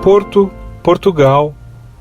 Porto, Portugal,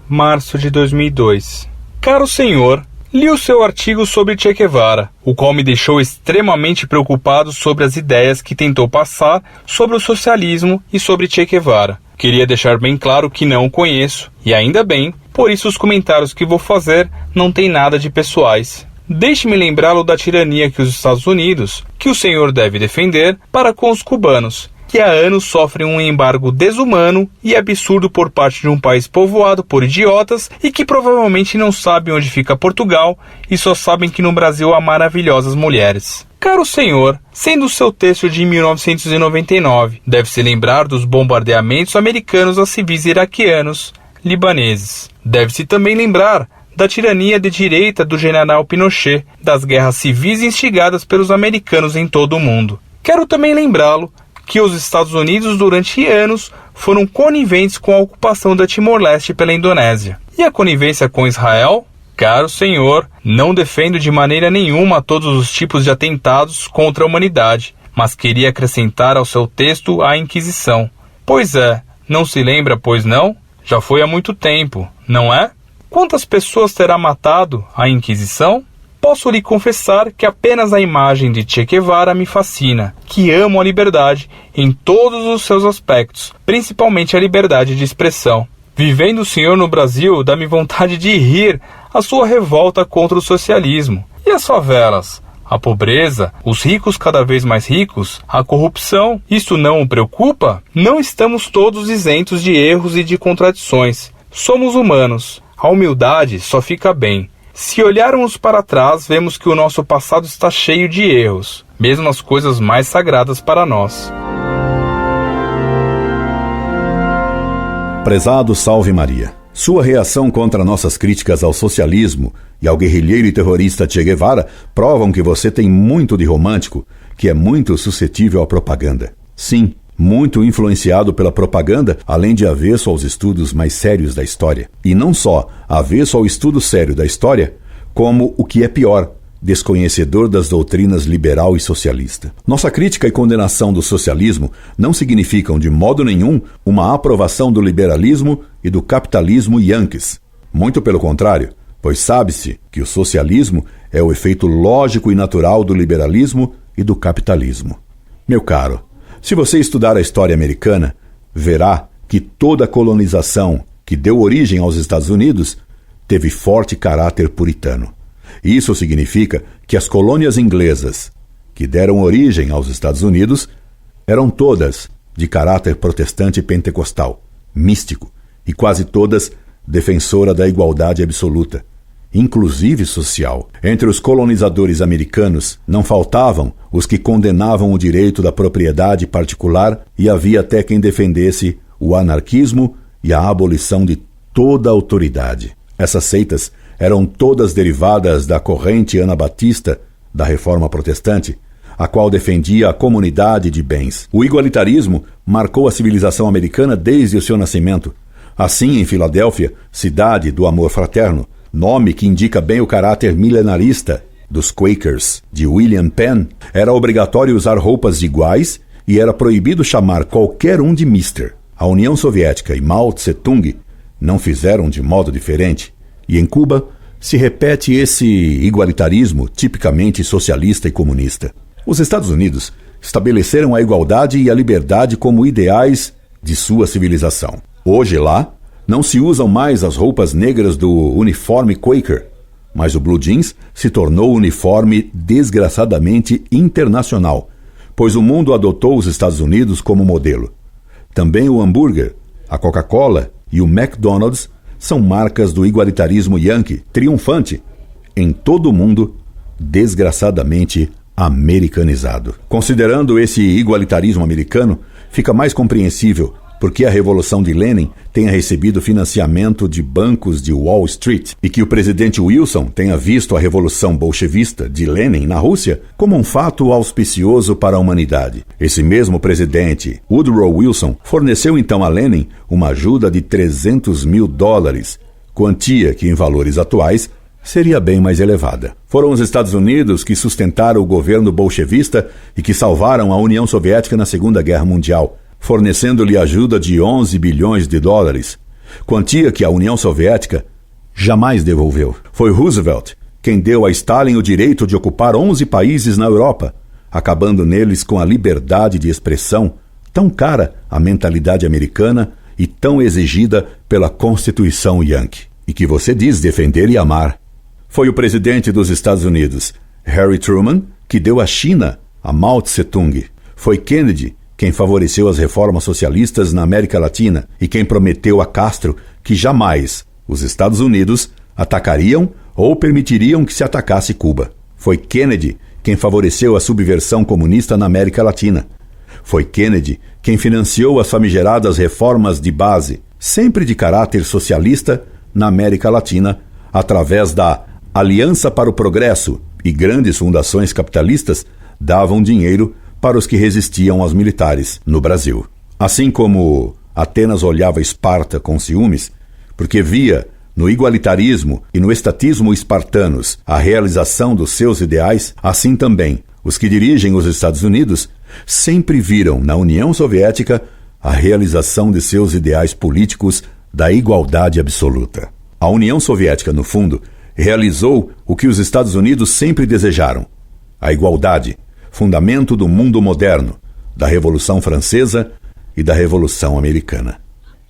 março de 2002. Caro senhor, li o seu artigo sobre Che Guevara, o qual me deixou extremamente preocupado sobre as ideias que tentou passar sobre o socialismo e sobre Che Guevara. Queria deixar bem claro que não o conheço, e ainda bem, por isso os comentários que vou fazer não têm nada de pessoais. Deixe-me lembrá-lo da tirania que os Estados Unidos, que o senhor deve defender, para com os cubanos, que há anos sofrem um embargo desumano e absurdo por parte de um país povoado por idiotas e que provavelmente não sabem onde fica Portugal e só sabem que no Brasil há maravilhosas mulheres. Caro senhor, sendo o seu texto de 1999, deve-se lembrar dos bombardeamentos americanos a civis iraquianos, libaneses. Deve-se também lembrar da tirania de direita do general Pinochet, das guerras civis instigadas pelos americanos em todo o mundo. Quero também lembrá-lo que os Estados Unidos durante anos foram coniventes com a ocupação da Timor-Leste pela Indonésia. E a conivência com Israel? Caro senhor, não defendo de maneira nenhuma todos os tipos de atentados contra a humanidade, mas queria acrescentar ao seu texto a Inquisição. Pois é, não se lembra, pois não? Já foi há muito tempo, não é? Quantas pessoas terá matado a Inquisição? Posso lhe confessar que apenas a imagem de Che Guevara me fascina, que amo a liberdade em todos os seus aspectos, principalmente a liberdade de expressão. Vivendo o senhor no Brasil, dá-me vontade de rir a sua revolta contra o socialismo. E as favelas? A pobreza, os ricos cada vez mais ricos, a corrupção, isso não o preocupa? Não estamos todos isentos de erros e de contradições. Somos humanos. A humildade só fica bem. Se olharmos para trás, vemos que o nosso passado está cheio de erros, mesmo as coisas mais sagradas para nós. Prezado Salve Maria, sua reação contra nossas críticas ao socialismo e ao guerrilheiro e terrorista Che Guevara provam que você tem muito de romântico, que é muito suscetível à propaganda. Sim, muito influenciado pela propaganda, além de avesso aos estudos mais sérios da história. E não só avesso ao estudo sério da história, como, o que é pior, desconhecedor das doutrinas liberal e socialista. Nossa crítica e condenação do socialismo não significam de modo nenhum uma aprovação do liberalismo e do capitalismo yankees. Muito pelo contrário, pois sabe-se que o socialismo é o efeito lógico e natural do liberalismo e do capitalismo. Meu caro, se você estudar a história americana, verá que toda a colonização que deu origem aos Estados Unidos teve forte caráter puritano. Isso significa que as colônias inglesas que deram origem aos Estados Unidos eram todas de caráter protestante e pentecostal, místico, e quase todas defensora da igualdade absoluta, inclusive social. Entre os colonizadores americanos não faltavam os que condenavam o direito da propriedade particular e havia até quem defendesse o anarquismo e a abolição de toda a autoridade. Essas seitas eram todas derivadas da corrente anabatista da Reforma Protestante, a qual defendia a comunidade de bens. O igualitarismo marcou a civilização americana desde o seu nascimento. Assim, em Filadélfia, cidade do amor fraterno, nome que indica bem o caráter milenarista dos Quakers de William Penn, era obrigatório usar roupas iguais e era proibido chamar qualquer um de Mister. A União Soviética e Mao Tse-tung não fizeram de modo diferente. E em Cuba se repete esse igualitarismo tipicamente socialista e comunista. Os Estados Unidos estabeleceram a igualdade e a liberdade como ideais de sua civilização. Hoje lá, não se usam mais as roupas negras do uniforme Quaker, mas o blue jeans se tornou o uniforme desgraçadamente internacional, pois o mundo adotou os Estados Unidos como modelo. Também o hambúrguer, a Coca-Cola e o McDonald's são marcas do igualitarismo yankee triunfante em todo o mundo, desgraçadamente americanizado. Considerando esse igualitarismo americano, fica mais compreensível porque a Revolução de Lenin tenha recebido financiamento de bancos de Wall Street e que o presidente Wilson tenha visto a Revolução Bolchevista de Lenin na Rússia como um fato auspicioso para a humanidade. Esse mesmo presidente, Woodrow Wilson, forneceu então a Lenin uma ajuda de $300 mil, quantia que em valores atuais seria bem mais elevada. Foram os Estados Unidos que sustentaram o governo bolchevista e que salvaram a União Soviética na Segunda Guerra Mundial. fornecendo-lhe ajuda de 11 bilhões de dólares, quantia que a União Soviética jamais devolveu. Foi Roosevelt quem deu a Stalin o direito de ocupar 11 países na Europa, acabando neles com a liberdade de expressão tão cara à mentalidade americana e tão exigida pela Constituição Yankee, e que você diz defender e amar. Foi o presidente dos Estados Unidos, Harry Truman, que deu à China a Mao Tse-tung. Foi Kennedy quem favoreceu as reformas socialistas na América Latina e quem prometeu a Castro que jamais os Estados Unidos atacariam ou permitiriam que se atacasse Cuba. Foi Kennedy quem favoreceu a subversão comunista na América Latina. Foi Kennedy quem financiou as famigeradas reformas de base, sempre de caráter socialista, na América Latina, através da Aliança para o Progresso, e grandes fundações capitalistas davam dinheiro para os que resistiam aos militares no Brasil. Assim como Atenas olhava Esparta com ciúmes, porque via no igualitarismo e no estatismo espartanos a realização dos seus ideais, assim também os que dirigem os Estados Unidos sempre viram na União Soviética a realização de seus ideais políticos da igualdade absoluta. A União Soviética, no fundo, realizou o que os Estados Unidos sempre desejaram: a igualdade, fundamento do mundo moderno, da Revolução Francesa e da Revolução Americana.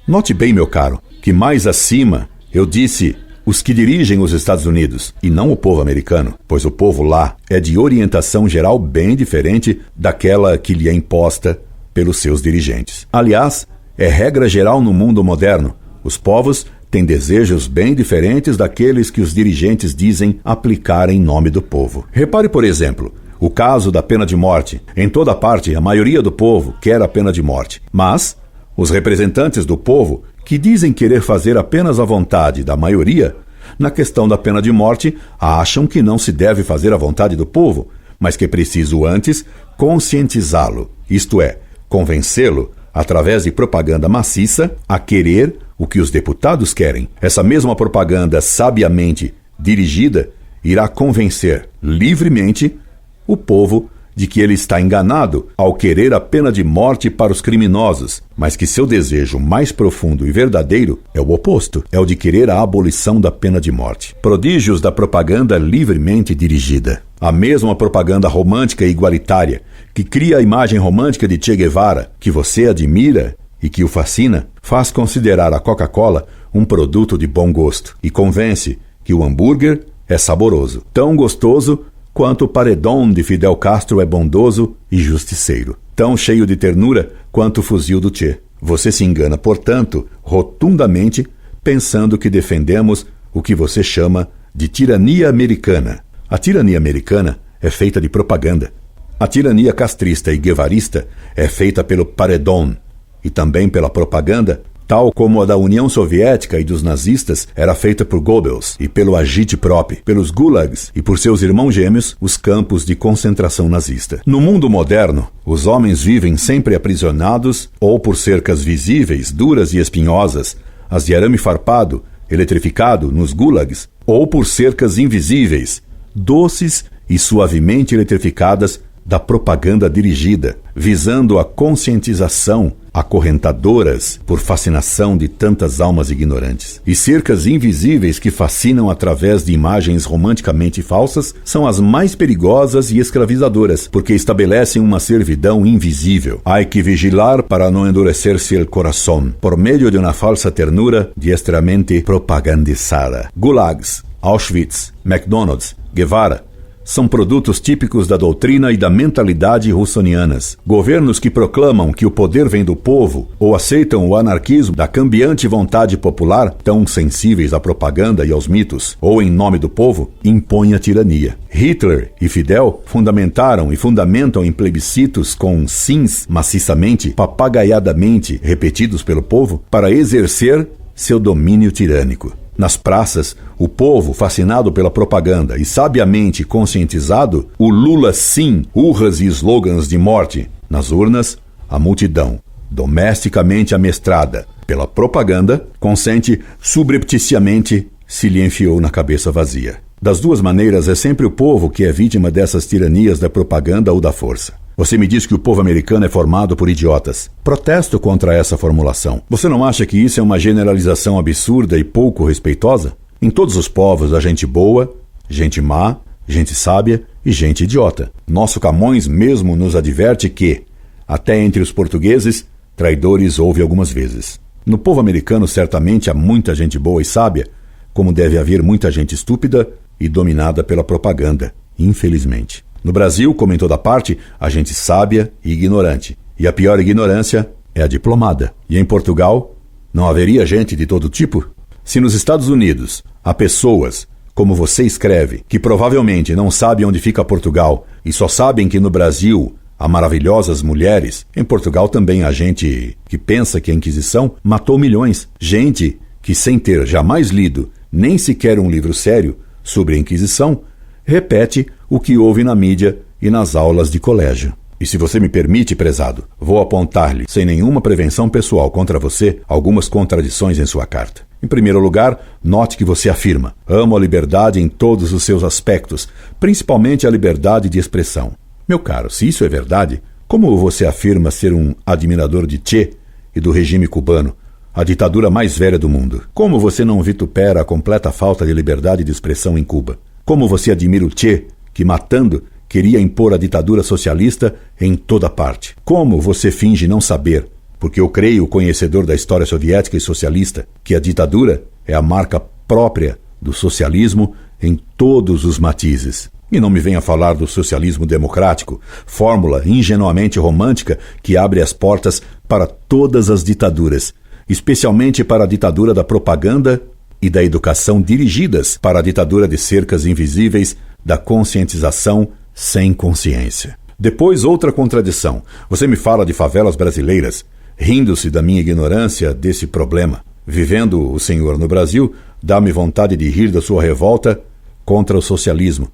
Note bem, meu caro, que mais acima eu disse os que dirigem os Estados Unidos, e não o povo americano, pois o povo lá é de orientação geral bem diferente daquela que lhe é imposta pelos seus dirigentes. Aliás, é regra geral no mundo moderno: os povos têm desejos bem diferentes daqueles que os dirigentes dizem aplicar em nome do povo. Repare, por exemplo, o caso da pena de morte. Em toda parte, a maioria do povo quer a pena de morte, mas os representantes do povo, que dizem querer fazer apenas a vontade da maioria, na questão da pena de morte, acham que não se deve fazer a vontade do povo, mas que é preciso antes conscientizá-lo, isto é, convencê-lo, através de propaganda maciça, a querer o que os deputados querem. Essa mesma propaganda sabiamente dirigida irá convencer livremente o povo de que ele está enganado ao querer a pena de morte para os criminosos, mas que seu desejo mais profundo e verdadeiro é o oposto, é o de querer a abolição da pena de morte. Prodígios da propaganda livremente dirigida. A mesma propaganda romântica e igualitária que cria a imagem romântica de Che Guevara, que você admira e que o fascina, faz considerar a Coca-Cola um produto de bom gosto e convence que o hambúrguer é saboroso, tão gostoso quanto o paredão de Fidel Castro é bondoso e justiceiro, tão cheio de ternura quanto o fuzil do Che. Você se engana, portanto, rotundamente, pensando que defendemos o que você chama de tirania americana. A tirania americana é feita de propaganda. A tirania castrista e guevarista é feita pelo paredão e também pela propaganda, tal como a da União Soviética e dos nazistas era feita por Goebbels e pelo Agitprop, pelos gulags e por seus irmãos gêmeos, os campos de concentração nazista. No mundo moderno, os homens vivem sempre aprisionados ou por cercas visíveis, duras e espinhosas, as de arame farpado, eletrificado nos gulags, ou por cercas invisíveis, doces e suavemente eletrificadas da propaganda dirigida, visando a conscientização, acorrentadoras por fascinação de tantas almas ignorantes. E cercas invisíveis que fascinam através de imagens romanticamente falsas são as mais perigosas e escravizadoras, porque estabelecem uma servidão invisível. Há que vigilar para não endurecer-se el corazón, por meio de uma falsa ternura diestramente propagandizada. Gulags, Auschwitz, McDonald's, Guevara são produtos típicos da doutrina e da mentalidade russonianas. Governos que proclamam que o poder vem do povo ou aceitam o anarquismo da cambiante vontade popular, tão sensíveis à propaganda e aos mitos, ou em nome do povo, impõem a tirania. Hitler e Fidel fundamentaram e fundamentam em plebiscitos com sims maciçamente, papagaiadamente repetidos pelo povo, para exercer seu domínio tirânico. Nas praças, o povo, fascinado pela propaganda e sabiamente conscientizado, o Lula sim, urras e slogans de morte. Nas urnas, a multidão, domesticamente amestrada pela propaganda, consente subrepticiamente se lhe enfiou na cabeça vazia. Das duas maneiras, é sempre o povo que é vítima dessas tiranias da propaganda ou da força. Você me diz que o povo americano é formado por idiotas. Protesto contra essa formulação. Você não acha que isso é uma generalização absurda e pouco respeitosa? Em todos os povos há gente boa, gente má, gente sábia e gente idiota. Nosso Camões mesmo nos adverte que, até entre os portugueses, traidores houve algumas vezes. No povo americano certamente há muita gente boa e sábia, como deve haver muita gente estúpida e dominada pela propaganda, infelizmente. No Brasil, como em toda parte, há gente sábia e ignorante. E a pior ignorância é a diplomada. E em Portugal, não haveria gente de todo tipo? Se nos Estados Unidos há pessoas, como você escreve, que provavelmente não sabem onde fica Portugal e só sabem que no Brasil há maravilhosas mulheres, em Portugal também há gente que pensa que a Inquisição matou milhões. Gente que, sem ter jamais lido nem sequer um livro sério sobre a Inquisição, repete o que houve na mídia e nas aulas de colégio. E se você me permite, prezado, vou apontar-lhe, sem nenhuma prevenção pessoal contra você, algumas contradições em sua carta. Em primeiro lugar, note que você afirma: amo a liberdade em todos os seus aspectos, principalmente a liberdade de expressão. Meu caro, se isso é verdade, como você afirma ser um admirador de Che e do regime cubano, a ditadura mais velha do mundo? Como você não vitupera a completa falta de liberdade de expressão em Cuba? Como você admira o Che, que matando queria impor a ditadura socialista em toda parte? Como você finge não saber, porque eu creio conhecedor da história soviética e socialista, que a ditadura é a marca própria do socialismo em todos os matizes? E não me venha falar do socialismo democrático, fórmula ingenuamente romântica que abre as portas para todas as ditaduras, especialmente para a ditadura da propaganda e da educação dirigidas para a ditadura de cercas invisíveis da conscientização sem consciência. Depois, outra contradição. Você me fala de favelas brasileiras, rindo-se da minha ignorância desse problema. Vivendo o senhor no Brasil, dá-me vontade de rir da sua revolta contra o socialismo.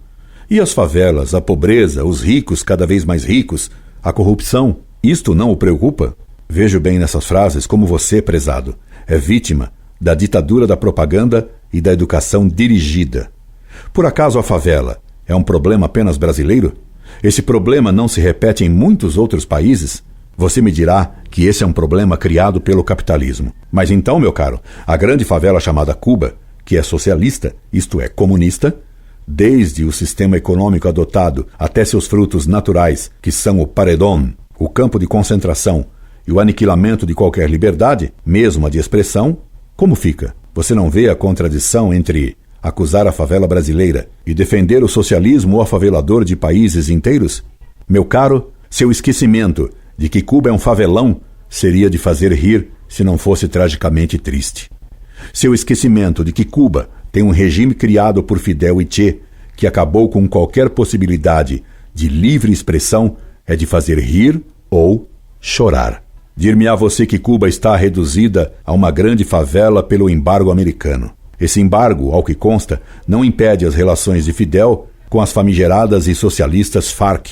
E as favelas, a pobreza, os ricos cada vez mais ricos, a corrupção, isto não o preocupa? Vejo bem nessas frases como você, prezado, é vítima da ditadura da propaganda e da educação dirigida. Por acaso a favela é um problema apenas brasileiro? Esse problema não se repete em muitos outros países? Você me dirá que esse é um problema criado pelo capitalismo. Mas então, meu caro, a grande favela chamada Cuba, que é socialista, isto é, comunista, desde o sistema econômico adotado até seus frutos naturais, que são o paredão, o campo de concentração e o aniquilamento de qualquer liberdade, mesmo a de expressão, como fica? Você não vê a contradição entre acusar a favela brasileira e defender o socialismo ou afavelador de países inteiros? Meu caro, seu esquecimento de que Cuba é um favelão seria de fazer rir se não fosse tragicamente triste. Seu esquecimento de que Cuba tem um regime criado por Fidel e Che que acabou com qualquer possibilidade de livre expressão é de fazer rir ou chorar. Dir-me-á você que Cuba está reduzida a uma grande favela pelo embargo americano. Esse embargo, ao que consta, não impede as relações de Fidel com as famigeradas e socialistas FARC,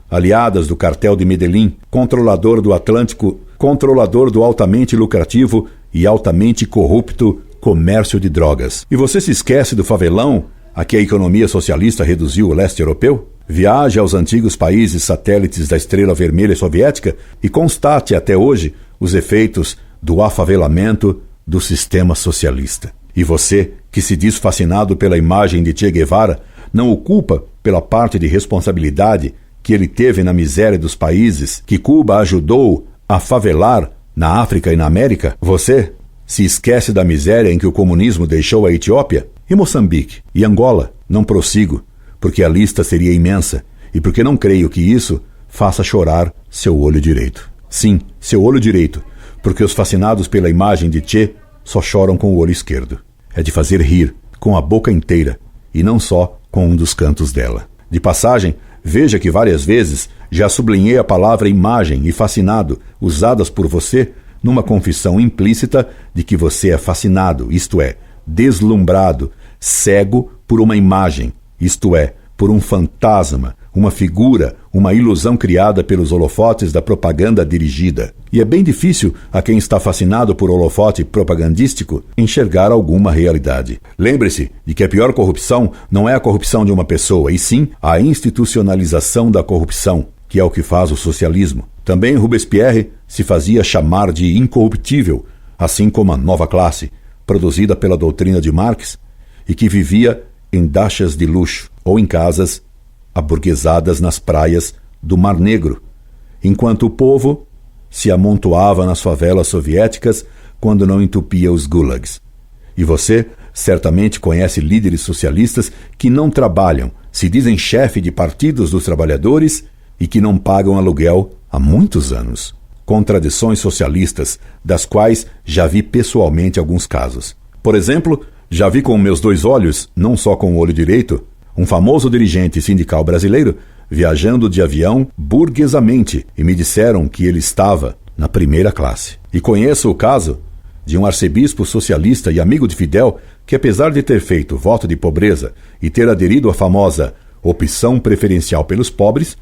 aliadas do cartel de Medellín, controlador do Atlântico, controlador do altamente lucrativo e altamente corrupto comércio de drogas. E você se esquece do favelão a que a economia socialista reduziu o leste europeu? Viaje aos antigos países satélites da Estrela Vermelha Soviética e constate até hoje os efeitos do afavelamento do sistema socialista. E você, que se diz fascinado pela imagem de Che Guevara, não o culpa pela parte de responsabilidade que ele teve na miséria dos países que Cuba ajudou a favelar na África e na América? Você se esquece da miséria em que o comunismo deixou a Etiópia? E Moçambique? E Angola? Não prossigo, porque a lista seria imensa e porque não creio que isso faça chorar seu olho direito. Sim, seu olho direito, porque os fascinados pela imagem de Che só choram com o olho esquerdo. É de fazer rir com a boca inteira e não só com um dos cantos dela. De passagem, veja que várias vezes já sublinhei a palavra imagem e fascinado usadas por você numa confissão implícita de que você é fascinado, isto é, deslumbrado, cego por uma imagem, isto é, por um fantasma, uma figura, uma ilusão criada pelos holofotes da propaganda dirigida. E é bem difícil a quem está fascinado por holofote propagandístico enxergar alguma realidade. Lembre-se de que a pior corrupção não é a corrupção de uma pessoa, e sim a institucionalização da corrupção, que é o que faz o socialismo. Também Robespierre se fazia chamar de incorruptível, assim como a nova classe, produzida pela doutrina de Marx, e que vivia em dachas de luxo ou em casas aburguesadas nas praias do Mar Negro, enquanto o povo se amontoava nas favelas soviéticas quando não entupia os gulags. E você certamente conhece líderes socialistas que não trabalham, se dizem chefe de partidos dos trabalhadores e que não pagam aluguel há muitos anos. Contradições socialistas, das quais já vi pessoalmente alguns casos. Por exemplo, já vi com meus dois olhos, não só com o olho direito, um famoso dirigente sindical brasileiro viajando de avião burguesamente e me disseram que ele estava na primeira classe. E conheço o caso de um arcebispo socialista e amigo de Fidel que, apesar de ter feito voto de pobreza e ter aderido à famosa opção preferencial pelos pobres,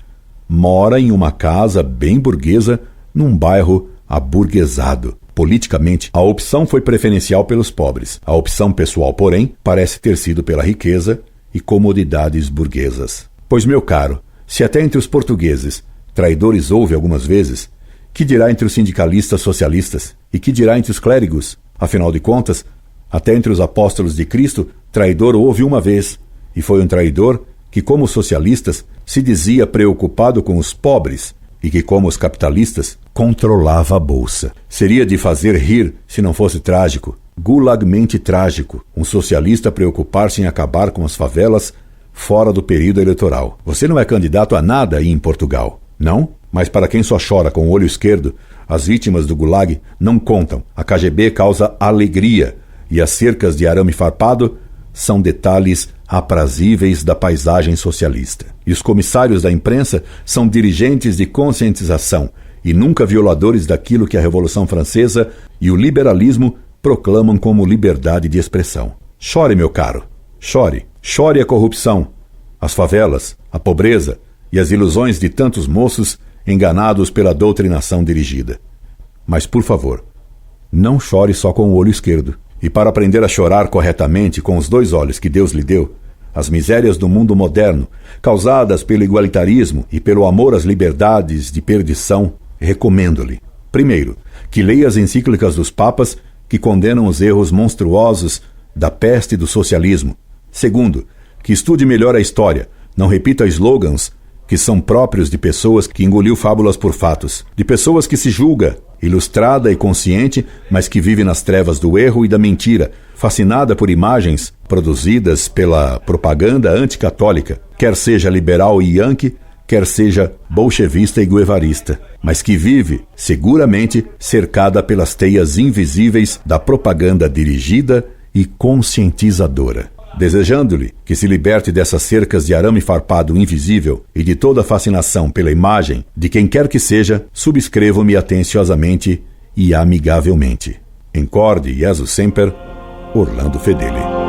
mora em uma casa bem burguesa num bairro aburguesado. Politicamente, a opção foi preferencial pelos pobres. A opção pessoal, porém, parece ter sido pela riqueza e comodidades burguesas. Pois, meu caro, se até entre os portugueses traidores houve algumas vezes, que dirá entre os sindicalistas socialistas? E que dirá entre os clérigos? Afinal de contas, até entre os apóstolos de Cristo, traidor houve uma vez, e foi um traidor que, como socialistas, se dizia preocupado com os pobres e que, como os capitalistas, controlava a bolsa. Seria de fazer rir se não fosse trágico, gulagmente trágico, um socialista preocupar-se em acabar com as favelas fora do período eleitoral. Você não é candidato a nada aí em Portugal, não? Mas para quem só chora com o olho esquerdo, as vítimas do Gulag não contam. A KGB causa alegria e as cercas de arame farpado são detalhes aprazíveis da paisagem socialista. E os comissários da imprensa são dirigentes de conscientização e nunca violadores daquilo que a Revolução Francesa e o liberalismo proclamam como liberdade de expressão. Chore, meu caro, chore. Chore a corrupção, as favelas, a pobreza e as ilusões de tantos moços enganados pela doutrinação dirigida. Mas, por favor, não chore só com o olho esquerdo. E para aprender a chorar corretamente com os dois olhos que Deus lhe deu, as misérias do mundo moderno, causadas pelo igualitarismo e pelo amor às liberdades de perdição, recomendo-lhe, primeiro, que leia as encíclicas dos papas que condenam os erros monstruosos da peste do socialismo. Segundo, que estude melhor a história, não repita slogans que são próprios de pessoas que engoliu fábulas por fatos, de pessoas que se julga ilustrada e consciente, mas que vive nas trevas do erro e da mentira, fascinada por imagens produzidas pela propaganda anticatólica, quer seja liberal e yankee, quer seja bolchevista e guevarista, mas que vive, seguramente, cercada pelas teias invisíveis da propaganda dirigida e conscientizadora. Desejando-lhe que se liberte dessas cercas de arame farpado invisível e de toda a fascinação pela imagem de quem quer que seja, subscrevo-me atenciosamente e amigavelmente. Incorde Jesus Semper, Orlando Fedeli.